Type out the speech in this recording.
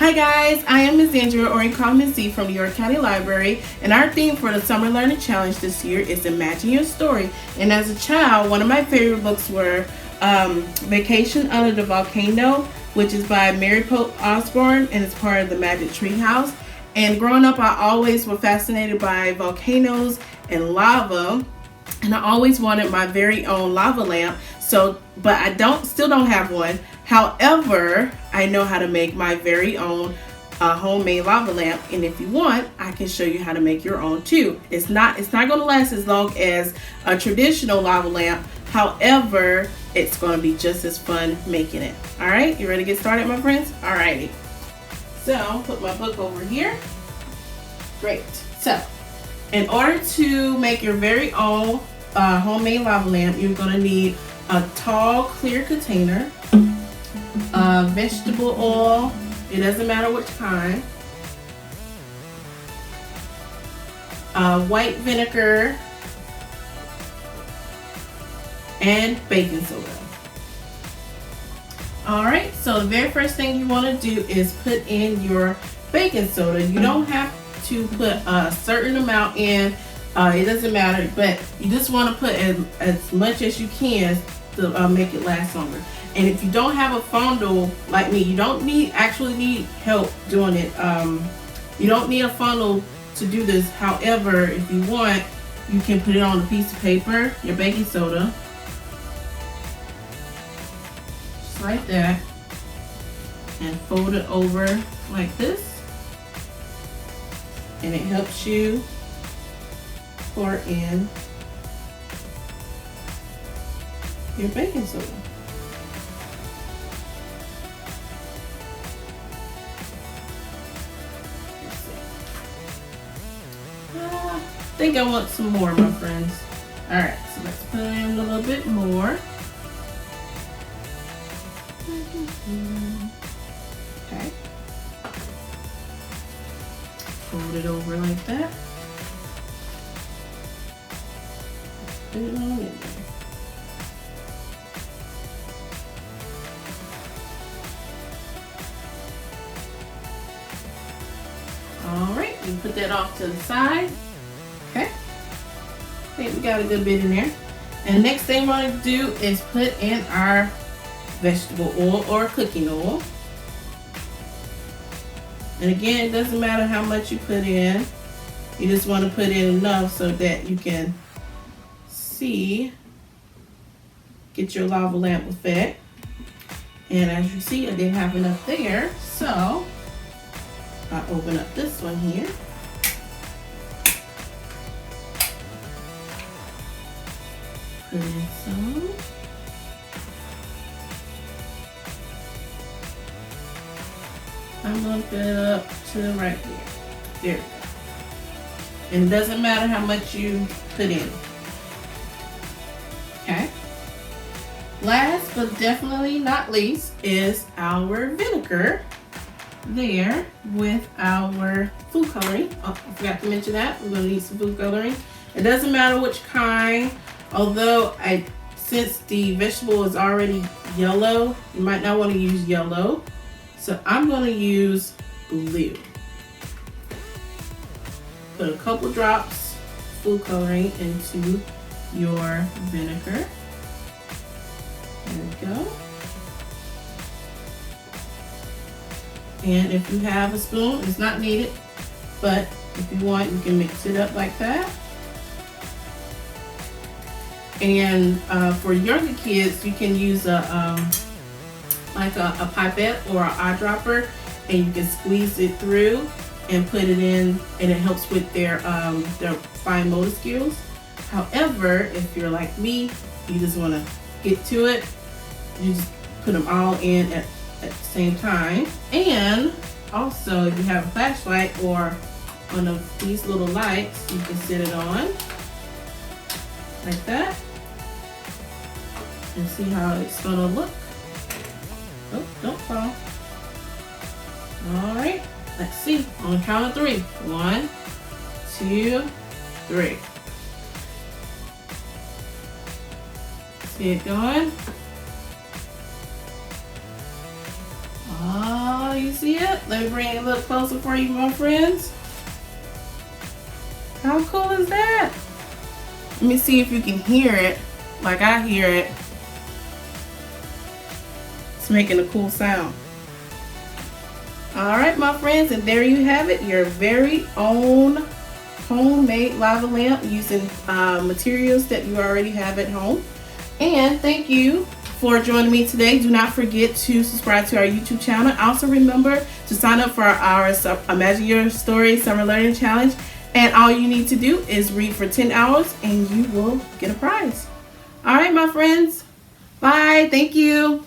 Hi guys, I am Miss Zandrea, or you call me Miss Z from New York County Library, and our theme for the Summer Learning Challenge this year is Imagine Your Story. And as a child, one of my favorite books were Vacation Under the Volcano, which is by Mary Pope Osborne, and it's part of the Magic Tree House. And growing up, I always was fascinated by volcanoes and lava, and I always wanted my very own lava lamp. But I still don't have one. However, I know how to make my very own homemade lava lamp, and if you want, I can show you how to make your own too. It's not going to last as long as a traditional lava lamp. However, it's going to be just as fun making it. All right, you ready to get started, my friends? All righty. So, put my book over here. Great. So, in order to make your very own homemade lava lamp, you're going to need a tall, clear container, vegetable oil, it doesn't matter which kind, white vinegar, and baking soda. Alright, so the very first thing you want to do is put in your baking soda. You don't have to put a certain amount in, it doesn't matter, but you just want to put as much as you can to make it last longer. And if you don't have a funnel like me, you don't actually need help doing it. You don't need a funnel to do this. However, if you want, you can put it on a piece of paper, your baking soda, just like that, and fold it over like this, and it helps you pour in your baking soda. I think I want some more, my friends. Alright, so let's put in a little bit more. Okay. Fold it over like that. Put it on in there. Alright, you put that off to the side. Okay. I think we got a good bit in there. And the next thing we want to do is put in our vegetable oil or cooking oil. And again, it doesn't matter how much you put in. You just want to put in enough so that you can get your lava lamp effect. And as you see, I didn't have enough there, so I open up this one here. Put in some. I'm going to put it up to right here. There we go. And it doesn't matter how much you put in. Okay. Last but definitely not least is our vinegar. There with our food coloring. Oh, I forgot to mention that. We're going to need some food coloring. It doesn't matter which kind, although since the vegetable is already yellow, you might not want to use yellow. So I'm going to use blue. Put a couple drops food coloring into your vinegar. There we go. And if you have a spoon, it's not needed, but if you want, you can mix it up like that. And for younger kids, you can use like a pipette or an eyedropper, and you can squeeze it through and put it in, and it helps with their fine motor skills. However, if you're like me, you just want to get to it, you just put them all in at the same time. And also, if you have a flashlight or one of these little lights, you can set it on like that and see how it's gonna look. Oh, don't fall. All right, let's see on the count of 3. 1, 2, 3. See it going? Oh, you see it? it? Let me bring it a little closer for you, my friends. How cool is that? Let me see if you can hear it like I hear it. It's making a cool sound. Alright, my friends, and there you have it, your very own homemade lava lamp using materials that you already have at home. And thank you for joining me today. Do not forget to subscribe to our YouTube channel. Also remember to sign up for our Imagine Your Story Summer Learning Challenge. And all you need to do is read for 10 hours and you will get a prize. Alright, my friends. Bye. Thank you.